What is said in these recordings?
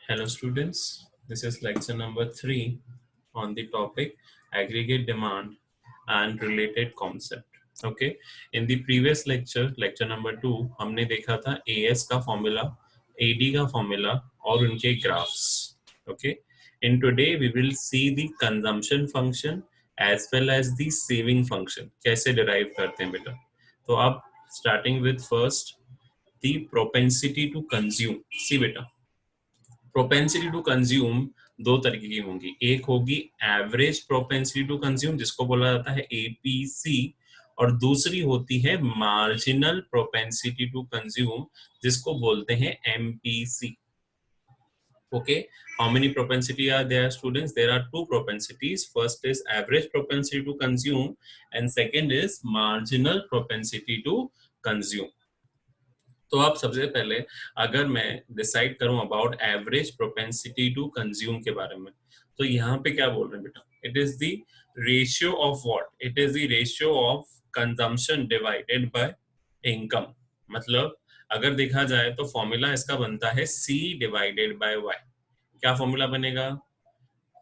Hello students, this is lecture number 3 on the topic aggregate demand and related concept. Okay, in the previous lecture number 2 हमने देखा था AS का formula, AD का formula और उनके graphs. Okay, in today we will see the consumption function as well as the saving function. कैसे derive करते हैं बेटा? तो अब starting with first the propensity to consume. See बेटा, प्रोपेंसिटी टू कंज्यूम दो तरीके की होंगी. एक होगी एवरेज प्रोपेंसिटी टू कंज्यूम जिसको बोला जाता है एपीसी, और दूसरी होती है मार्जिनल प्रोपेंसिटी टू कंज्यूम जिसको बोलते हैं MPC. Okay, how many propensity are there, students? There are two propensities. First is average propensity to consume and second is marginal propensity to consume. तो अब सबसे पहले अगर मैं डिसाइड करूं about average propensity to consume के बारे में, तो यहाँ पे क्या बोल रहे हैं बेटा? It is the ratio of what? It is the ratio of consumption divided by income. मतलब अगर देखा जाए तो फॉर्मूला इसका बनता है C डिवाइडेड बाय Y. क्या फॉर्मूला बनेगा?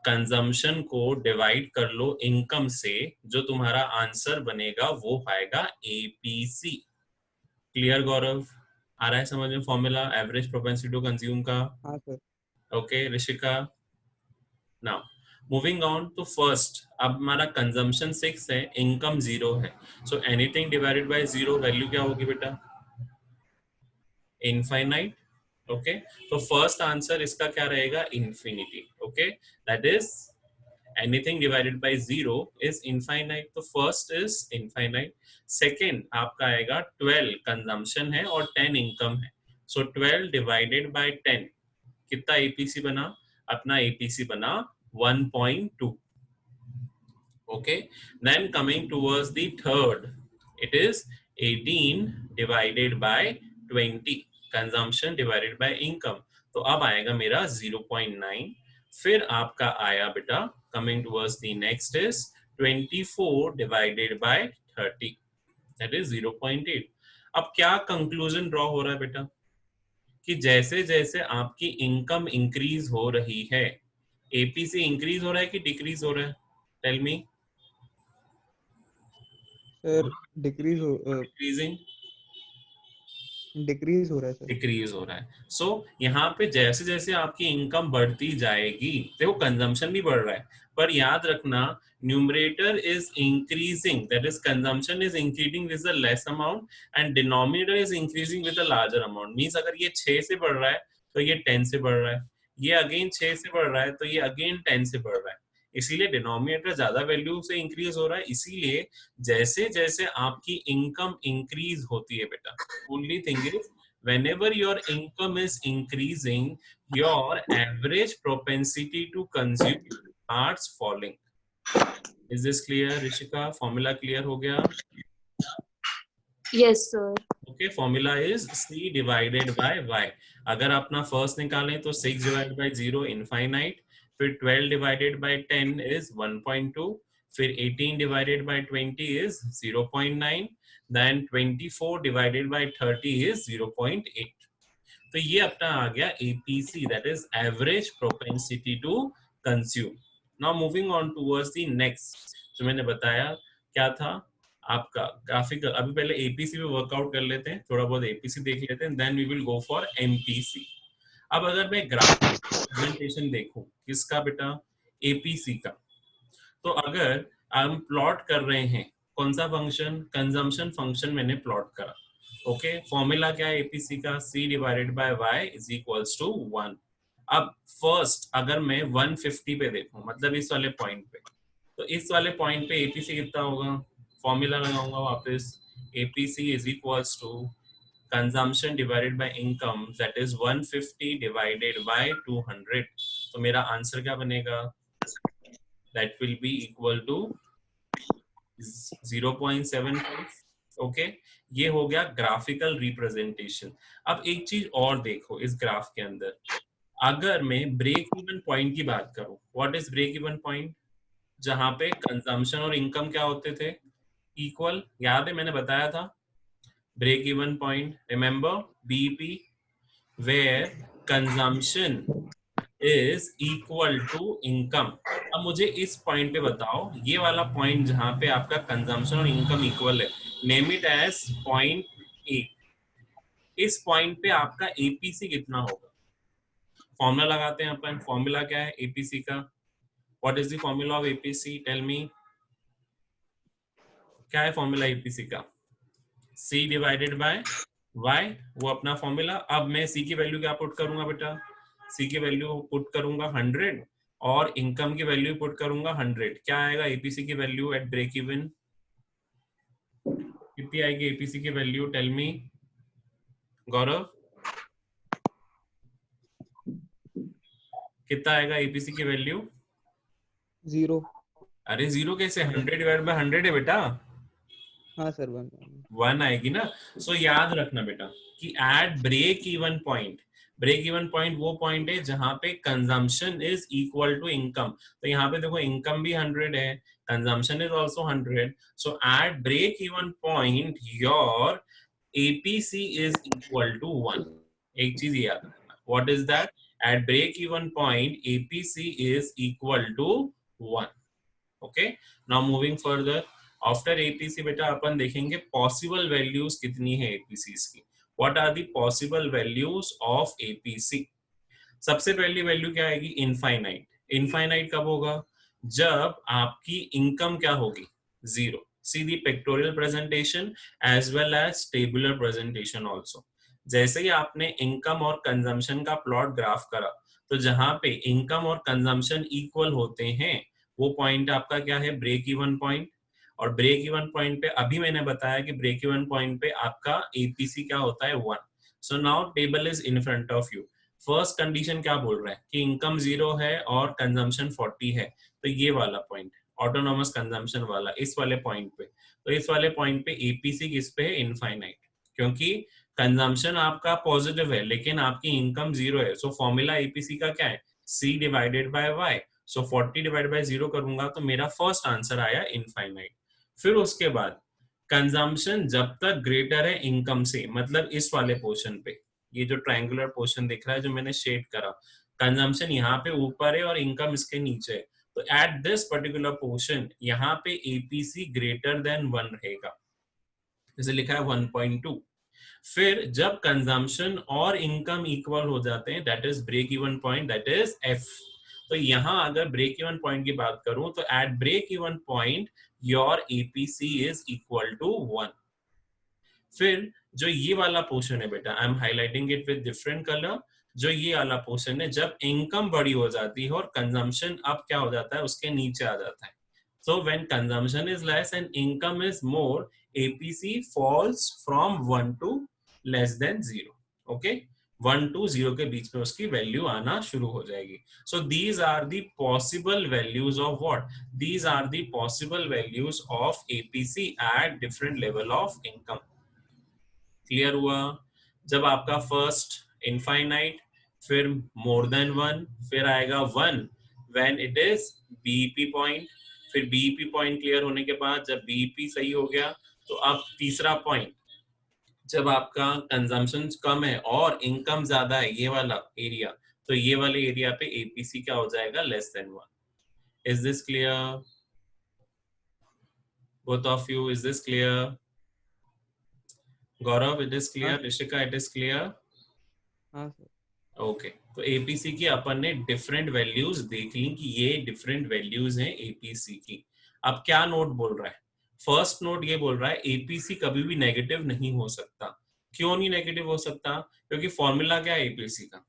कंजम्पशन को डिवाइड कर लो इनकम से, जो तुम्हारा आंसर बनेगा वो आएगा एपीसी. क्लियर गौरव? आ रहा है समझ में formula average propensity to consume का? हाँ sir. Okay Rishika, now moving on to first. अब हमारा कंजम्पशन 6 है, इनकम 0 है, so anything divided by 0 value क्या होगी बेटा? इनफाइनाइट. ओके, तो फर्स्ट आंसर इसका क्या रहेगा? Infinity. Okay, that is anything divided by 0 is infinite. तो first is infinite. second आपका आएगा 12 consumption है और 10 income है. so 12 divided by 10 कितना APC बना? अपना APC बना 1.2. okay, then coming towards the third, it is 18 divided by 20 consumption divided by income. तो अब आएगा मेरा 0.9. फिर आपका आया बेटा coming towards the next is 24 divided by 30, that is 0.8. अब क्या कंक्लूजन ड्रॉ हो रहा है बेटा? कि जैसे जैसे आपकी इनकम इंक्रीज हो रही है, एपीसी इंक्रीज हो रहा है कि डिक्रीज हो रहा है? Tell me. Sir decrease decreasing, हो रहा है सर. डिक्रीज हो रहा है. सो यहाँ पे जैसे जैसे आपकी इनकम बढ़ती जाएगी, देखो कंजम्पशन भी बढ़ रहा है, पर याद रखना numerator is increasing, that is consumption is increasing with the less amount and denominator is increasing with the larger amount. Means अगर ये 6 से बढ़ रहा है तो ये 10 से बढ़ रहा है, ये अगेन 6 से बढ़ रहा है तो ये अगेन 10 से बढ़ रहा है. इसीलिए डिनोमिनेटर ज्यादा वैल्यू से इंक्रीज हो रहा है. इसीलिए जैसे जैसे आपकी इनकम इंक्रीज होती है बेटा, only thing is whenever your income is increasing, your average propensity to consume starts falling. Is this clear, Rishika? Formula clear हो गया? Yes sir. Okay, formula is C divided by Y. अगर अपना first निकालें तो 6 divided by 0 infinite, फिर 12 divided by 10 is 1.2, फिर 18 divided by 20 is 0.9, then 24 divided by 30 is 0.8. तो ये अपना आ गया APC, that is average propensity to consume. Now moving on towards the next, जो मैंने बताया क्या था आपका ग्राफिकल. अभी पहले APC पे वर्कआउट कर लेते हैं, थोड़ा बहुत APC देख लेते हैं, then we will go for MPC. अब अगर मैं ग्राफिक प्रेजेंटेशन देखूं किसका बेटा? APC का. तो अगर हम प्लॉट कर रहे हैं कौन सा फंक्शन? कंजम्पशन फंक्शन मैंने प्लॉट करा. ओके, फॉर्मूला क्या है एपीसी का? C divided by Y is equals to 1. अब फर्स्ट अगर मैं 150 पे देखूं, मतलब इस वाले पॉइंट पे, तो इस वाले पॉइंट पे एपीसी कितना होगा? फॉर्मूला लगाऊंगा वापस, APC is equals to consumption divided by income, that is 150 divided by 200. तो मेरा आंसर क्या बनेगा? That will be equal to 0.75. Okay, ये हो गया ग्राफिकल रिप्रेजेंटेशन. अब एक चीज और देखो इस ग्राफ के अंदर, अगर मैं ब्रेक इवन पॉइंट की बात करूं, what is break even point? जहां पे कंजम्पशन और इनकम क्या होते थे? इक्वल. याद है मैंने बताया था break even point, remember BEP, where consumption is equal to income. अब मुझे इस पॉइंट पे बताओ, ये वाला पॉइंट जहां पे आपका कंजम्पशन और इनकम इक्वल है, name it as point A. इस पॉइंट पे आपका एपीसी कितना होगा? फॉर्मूला लगाते हैं अपन। फॉर्मूला क्या है एपीसी का? What is the formula of APC? Tell me, क्या है फॉर्मूला एपीसी का? सी डिवाइडेड बाय वाई, वो अपना फॉर्मूला। अब मैं सी की वैल्यू क्या पुट करूंगा बेटा? सी की वैल्यू पुट करूंगा 100 और इनकम की वैल्यू पुट करूंगा 100। क्या आएगा एपीसी की वैल्यू एट ब्रेक इवन? कितनी आएगी एपीसी की वैल्यू? टेल मी गौरव, कितना आएगा एपीसी की वैल्यू? 0। अरे जीरो कैसे? 100 डिवाइड बाय 100 है बेटा, हाँ सर 1। 1 आएगी ना। सो याद रखना बेटा कि at break even point, break even point वो पॉइंट है जहां पे consumption is equal to income. तो यहाँ पे देखो इनकम भी 100 है, consumption is also 100। So at break even point your APC is equal to 1। एक चीज याद रखना, what is that? At break even point APC is equal to 1। Okay, now moving further, after APC बेटा अपन देखेंगे possible values कितनी है APC की। What are the possible values of APC? सबसे पहली वैल्यू क्या आएगी? इनफाइनाइट। इनफाइनाइट कब होगा? जब आपकी इनकम क्या होगी? Zero. See the pictorial presentation as well as tabular presentation also. जैसे ही आपने इनकम और कंजम्पशन का प्लॉट ग्राफ करा, तो जहां पे इनकम और कंजम्पशन इक्वल होते हैं वो पॉइंट आपका क्या है? Break even point. और ब्रेक इवन पॉइंट पे अभी मैंने बताया कि ब्रेक इवन पॉइंट पे आपका एपीसी क्या होता है? 1। So now table is in front of you. First condition क्या बोल रहा है कि इनकम 0 है और कंजम्पशन 40 है। तो ये वाला पॉइंट ऑटोनोमस कंजम्पशन वाला, इस वाले पॉइंट पे, तो इस वाले पॉइंट पे एपीसी किस पे है? इनफाइनाइट। क्योंकि कंजम्पशन आपका पॉजिटिव है लेकिन आपकी इनकम 0 है। सो फॉर्मूला एपीसी का क्या है? C divided by Y. So 40 divide by 0 करूंगा तो मेरा फर्स्ट आंसर आया इनफाइनाइट। फिर उसके बाद कंजम्पशन जब तक ग्रेटर है इनकम से, मतलब इस वाले पोर्शन पे, ये जो ट्रायंगुलर पोर्शन दिख रहा है जो मैंने शेड करा, कंजम्पशन यहाँ पे ऊपर है और इनकम इसके नीचे है। तो एट दिस पर्टिकुलर पोर्शन यहाँ पे एपीसी ग्रेटर देन 1 रहेगा, जैसे लिखा है 1.2। फिर जब कंजम्पशन और इनकम इक्वल हो जाते हैं, that is break even point, that is F. तो यहां अगर ब्रेक इवन पॉइंट की बात करूं तो at break even point your APC is equal to 1। फिर जो ये वाला पोर्शन है बेटा, I am highlighting it with different colour, जो ये वाला पोर्शन है जब इनकम बड़ी हो जाती है और कंजम्पशन अब क्या हो जाता है? उसके नीचे आ जाता है। So when consumption is less and income is more, APC falls from 1 to less than 0। Okay, 1 to 0 के बीच में उसकी वैल्यू आना शुरू हो जाएगी। So these are the possible values of what? These are the possible values of APC at different level of income. Clear हुआ? जब आपका फर्स्ट इनफाइनाइट, फिर मोर देन 1, फिर आएगा 1 when it is BEP point. फिर बीईपी पॉइंट क्लियर होने के बाद जब बीईपी सही हो गया, तो अब तीसरा पॉइंट जब आपका कंजम्पशन कम है और इनकम ज्यादा है, ये वाला एरिया, तो ये वाले एरिया पे एपीसी क्या हो जाएगा? Less than 1। Is this clear both of you? Is this clear? Gaurav it is हाँ clear? Rishika it is clear? हाँ सर। ओके, तो एपीसी की अपन ने डिफरेंट वैल्यूज देख ली कि ये डिफरेंट वैल्यूज हैं एपीसी की। अब क्या नोट बोल रहा है? फर्स्ट नोट ये बोल रहा है एपीसी कभी भी नेगेटिव नहीं हो सकता। क्यों नहीं नेगेटिव हो सकता? क्योंकि फॉर्मूला क्या है एपीसी का?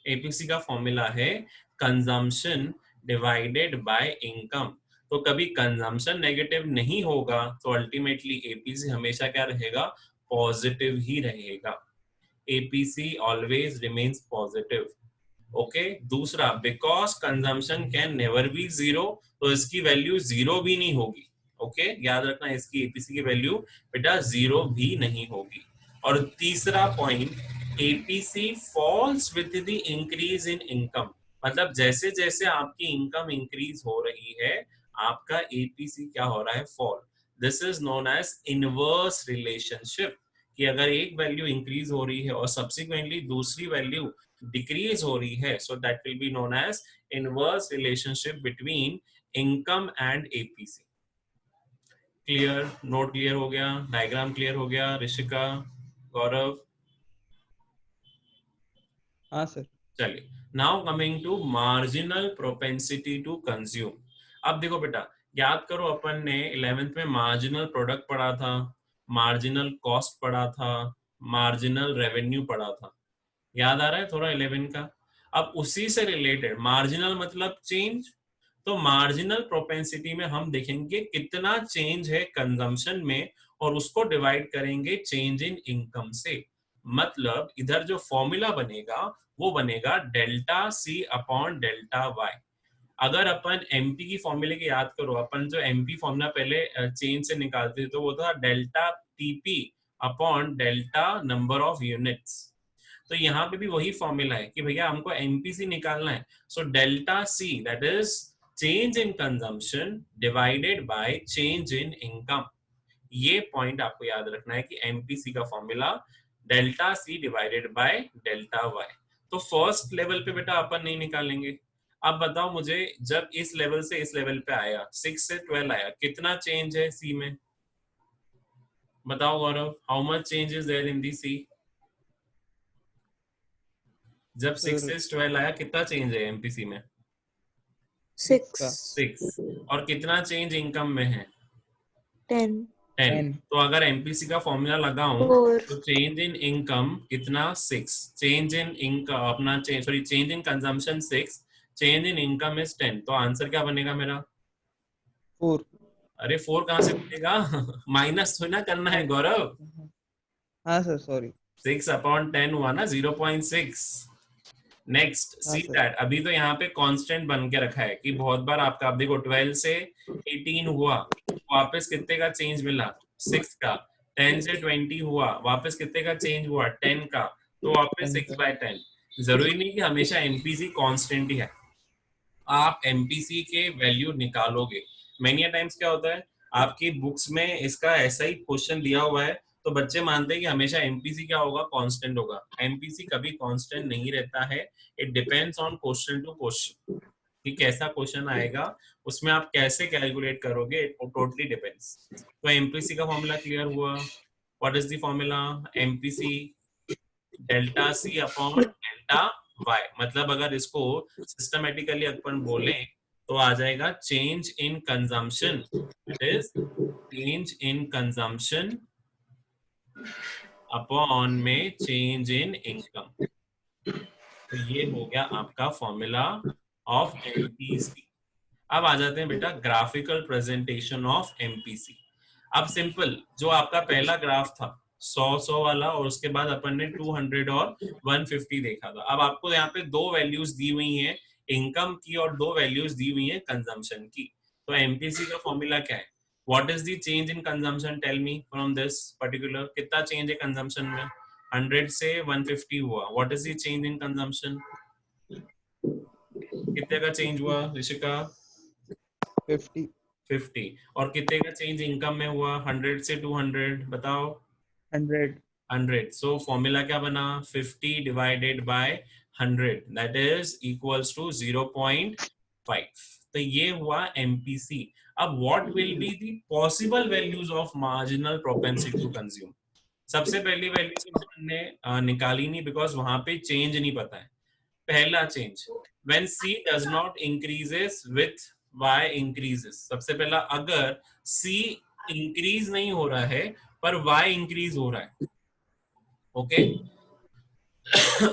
एपीसी का फॉर्मूला है कंजम्पशन डिवाइडेड बाय इनकम। तो कभी कंजम्पशन नेगेटिव नहीं होगा तो अल्टीमेटली एपीसी हमेशा क्या रहेगा? पॉजिटिव ही रहेगा। APC always remains positive. Okay, दूसरा because consumption can never be 0, तो इसकी वैल्यू 0 भी नहीं होगी। ओके, याद रखना इसकी एपीसी की वैल्यू बेटा 0 भी नहीं होगी। और तीसरा point, APC falls with the increase in income. मतलब जैसे जैसे आपकी इनकम इंक्रीज हो रही है, आपका एपीसी क्या हो रहा है? Fall. This is known as inverse relationship, कि अगर एक वैल्यू इंक्रीज हो रही है और सब्सिक्वेंटली दूसरी वैल्यू डिक्रीज हो रही है, so that will be known as inverse relationship between income and APC. Clear? Note clear हो गया, डायग्राम क्लियर हो गया, ऋषिका, गौरव? हाँ सर। चलिए, now coming to marginal propensity to consume. अब देखो बेटा, याद करो अपन ने 11th में मार्जिनल प्रोडक्ट पढ़ा था, मार्जिनल कॉस्ट पढ़ा था, मार्जिनल रेवेन्यू पढ़ा था, याद आ रहा है थोड़ा 11 का? अब उसी से रिलेटेड मार्जिनल मतलब चेंज, तो मार्जिनल प्रोपेंसिटी में हम देखेंगे कितना चेंज है कंजम्पशन में और उसको डिवाइड करेंगे चेंज इन इनकम से। मतलब इधर जो फॉर्मूला बनेगा वो बनेगा delta C upon delta Y. अगर अपन एमपी की फॉर्मूले की याद करो, अपन जो एमपी फॉर्मूला पहले चेंज से निकालते थे तो वो था delta TP upon delta number of units. तो यहाँ पे भी वही फॉर्मूला है कि भैया हमको एमपीसी निकालना है, so delta C that is change in consumption divided by change in income. ये पॉइंट आपको याद रखना है कि एमपीसी का formula delta C divided by delta Y. तो फर्स्ट लेवल पे बेटा अपन नहीं निकालेंगे। अब बताओ मुझे, जब इस लेवल से इस लेवल पे आया, 6 से 12 आया, कितना चेंज है सी में? बताओ Gaurav, how much change is there in the C? जब 6 सर से 12 आया कितना चेंज है एमपीसी में? 6 का 6। और कितना चेंज इनकम में है? 10 10। 10। तो अगर एमपीसी का फॉर्मूला लगाऊं 4 तो चेंज इन इनकम कितना? 6। चेंज इन इनकम अपना change in consumption 6, change in income is 10। तो आंसर क्या बनेगा मेरा? 4। अरे 4 कहां से बनेगा? माइनस थोड़ी ना करना है गौरव। हाँ सर, सॉरी। 6 अपॉन 10 हुआ ना 0.6। नेक्स्ट हाँ सी सर। दैट, अभी तो यहाँ पे कांस्टेंट बन के रखा है कि बहुत बार आपका, आप देखो 12 से 18 हुआ, वापस कितने का चेंज मिला? 6 का। 10 से 20 हुआ, वापस कितने का चेंज हुआ? 10 का। तो वापस 10 का। 6/10। जरूरी नहीं कि हमेशा एमपीसी कांस्टेंट ही है, आप एमपीसी के वैल्यू निकालोगे। मेनी टाइम्स क्या होता है, आपकी बुक्स में इसका ऐसा ही क्वेश्चन दिया हुआ है तो बच्चे मानते हैं कि हमेशा एमपीसी क्या होगा? कांस्टेंट होगा। एमपीसी कभी कांस्टेंट नहीं रहता है, it depends on question to question कि कैसा क्वेश्चन आएगा, उसमें आप कैसे कैलकुलेट करोगे, इट टोटली डिपेंड्स। तो एमपीसी का फॉर्मूला क्लियर हुआ? What is the formula? MPC delta C upon delta Y. मतलब अगर इसको सिस्टमेटिकली अपन बोले तो आ जाएगा change in consumption, that is change in consumption upon में चेंज इन इनकम। तो ये हो गया आपका फॉर्मूला ऑफ एमपीसी। अब आ जाते हैं बेटा ग्राफिकल प्रेजेंटेशन ऑफ एमपीसी। अब सिंपल, जो आपका पहला ग्राफ था 100 वाला, और उसके बाद अपन ने 200 और 150 देखा था। अब आपको यहाँ पे दो वैल्यूज दी हुई हैं इनकम की और दो वैल्यूज दी हुई हैं कंजम्पशन की। तो एमपीसी का फॉर्मूला क्या है? What is the change in consumption? Tell me from this particular, कितना चेंज है कंजम्पशन में? 100 से 150 हुआ, what is the change in consumption? कितने का चेंज हुआ ऋषिका? 50। 50। और कितने का चेंज इनकम में हुआ? 100 से 200, बताओ। 100। 100। सो फॉर्मूला क्या बना? 50 divided by 100 that is equals to 0.5। तो ये हुआ एमपीसी। अब what will be the possible values of marginal propensity to consume? सबसे पहली वैल्यू तो हमने निकाली नहीं, बिकॉज वहां पे चेंज नहीं पता है। पहला change, when C does not increases with Y increases। सबसे पहला, अगर C इंक्रीज नहीं हो रहा है पर Y इंक्रीज हो रहा है, ओके।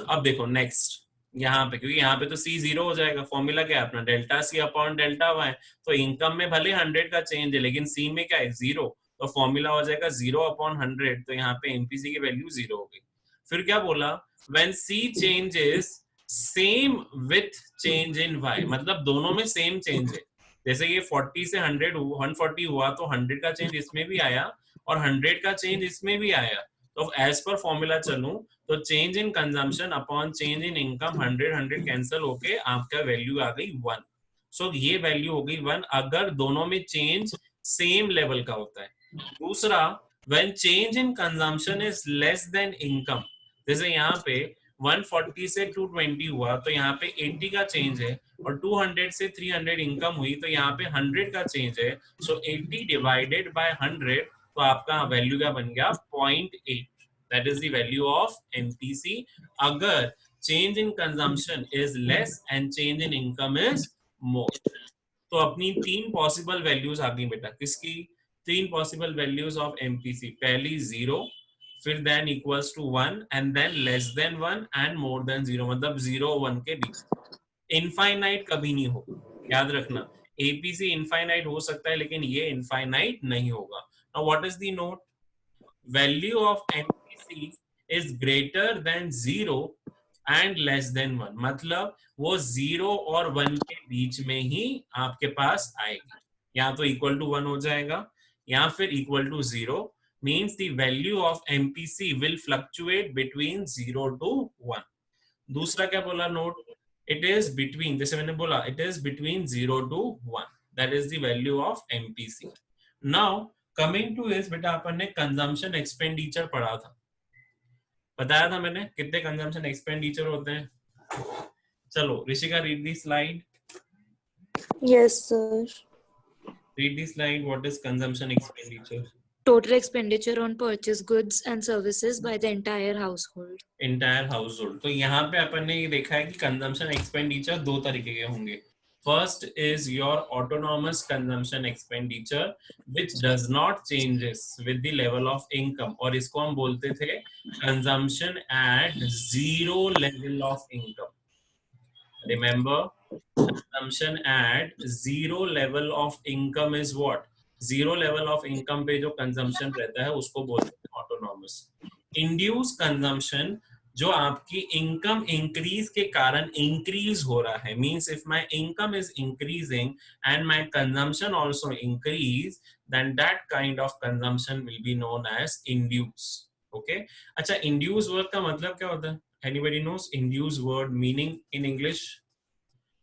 अब देखो नेक्स्ट, यहाँ पे, क्योंकि यहाँ पे तो C 0 हो जाएगा, फॉर्मूला क्या है अपना? Delta C upon delta Y। तो इनकम में भले 100 का चेंज है लेकिन C में क्या है? 0। तो फॉर्मूला हो जाएगा 0 अपॉन 100। तो यहाँ पे एमपीसी की वैल्यू 0 हो गई। फिर क्या बोला? when C changes same with change in Y, मतलब दोनों में सेम चेंज है। जैसे ये 40 से 140 हुआ तो 100 का चेंज इसमें भी आया और 100 का चेंज इसमें भी आया। तो एज पर फॉर्मूला चलूं तो change in consumption upon change in income, 100 cancel होके आपका वैल्यू आ गई 1। सो ये वैल्यू हो गई 1 अगर दोनों में चेंज सेम लेवल का होता है। दूसरा, when change in consumption is less than income, जैसे यहाँ पे 140 से 220 हुआ तो यहाँ पे 80 का चेंज है, और 200 से 300 इनकम हुई तो यहाँ पे 100 का चेंज है. सो 80 डिवाइडेड बाय 100, तो आपका वैल्यू क्या बन गया? 0.8. That is the value of MPC अगर change in consumption is less and change in income is more. तो अपनी तीन पॉसिबल वैल्यूज आ गई बेटा. किसकी? तीन पॉसिबल वैल्यूज ऑफ एमपीसी. पहली 0, फिर then equals to 1, and then less than 1 and more than 0. मतलब 0 1 के बीच. इनफाइनाइट कभी नहीं होगा, याद रखना. एपीसी इनफाइनाइट हो सकता है लेकिन ये इनफाइनाइट नहीं होगा. Now what is the note? Value of MPC is greater than 0 and less than 1. मतलब वो 0 और 1 के बीच में ही आपके पास आएगी. या तो इक्वल टू 1 हो जाएगा या फिर equal to 0. Means the value of MPC will fluctuate between 0 to 1. दूसरा क्या बोला नोट? इट इज बिटवीन, जैसे मैंने बोला, it is between 0 to 1. That is the value of MPC. Now coming to इस, बेटा अपन ने कंजम्पशन एक्सपेंडिचर पढ़ा था, बताया था मैंने कितने कंजम्पशन एक्सपेंडिचर होते हैं. चलो Rishika, read the slide. Yes, sir. Read the slide. What is consumption expenditure? Total expenditure on purchased goods and services by the entire household. Entire household. तो यहाँ पे अपन ने ये देखा है कि consumption expenditure दो तरीके के होंगे. First is your autonomous consumption expenditure, which does not changes with the level of income. और इसको हम बोलते थे consumption at zero level of income. Remember, consumption at zero level of income is what? Zero level of income पे जो consumption रहता है उसको बोलते हैं autonomous. Induced consumption जो आपकी income increase के कारण increase हो रहा है, means if my income is increasing and my consumption also increase, then that kind of consumption will be known as induced. Okay? अच्छा, induced word का मतलब क्या होता है? Anybody knows induced word meaning in English?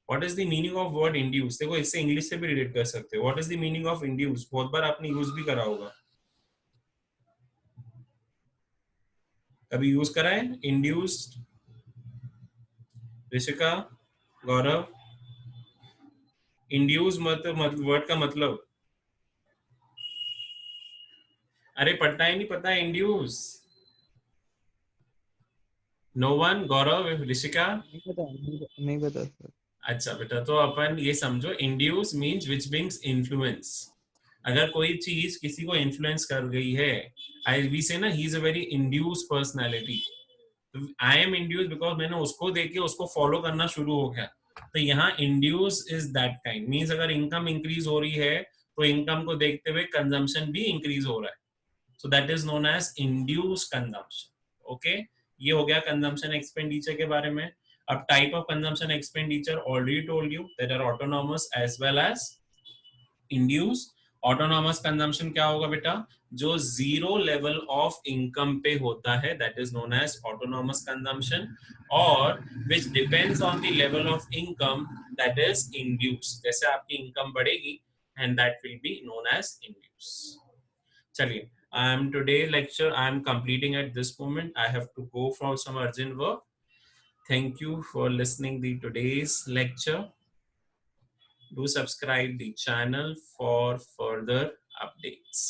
What is the meaning of word induce? देखो इससे English से भी रिलेट कर सकते हो. What is the meaning of induce? बहुत बार आपने यूज भी करा होगा. कभी यूज करा है induced? ऋषिका, गौरव, induce वर्ड का मतलब? अरे पढ़ता ही नहीं पता है induce. No one? गौरव, ऋषिका? नहीं पता सर. अच्छा बेटा, तो अपन ये समझो, induce means which brings influence. अगर कोई चीज किसी को इन्फ्लुएंस कर गई है, आई वी से ना, he is a very induce personality. I am induce because मैंने उसको देख के उसको फॉलो करना शुरू हो गया. तो यहाँ induce is that kind. Means अगर इनकम इंक्रीज हो रही है तो इनकम को देखते हुए कंजम्पशन भी इंक्रीज हो रहा है. So that is known as induced consumption. Okay, ये हो गया कंजम्पशन एक्सपेंडिचर के बारे में. अब type of consumption expenditure already told you that are autonomous as well as induced. Autonomous consumption क्या होगा बेटा? जो जीरो लेवल ऑफ इनकम पे होता है, that is known as autonomous consumption. और which depends on the level of income, that is induce. जैसे आपकी इनकम बढ़ेगी and that will be known as induce. चलिए, I am today lecture I am completing at this moment. I have to go for some urgent work. Thank you for listening the today's lecture. Do subscribe the channel for further updates.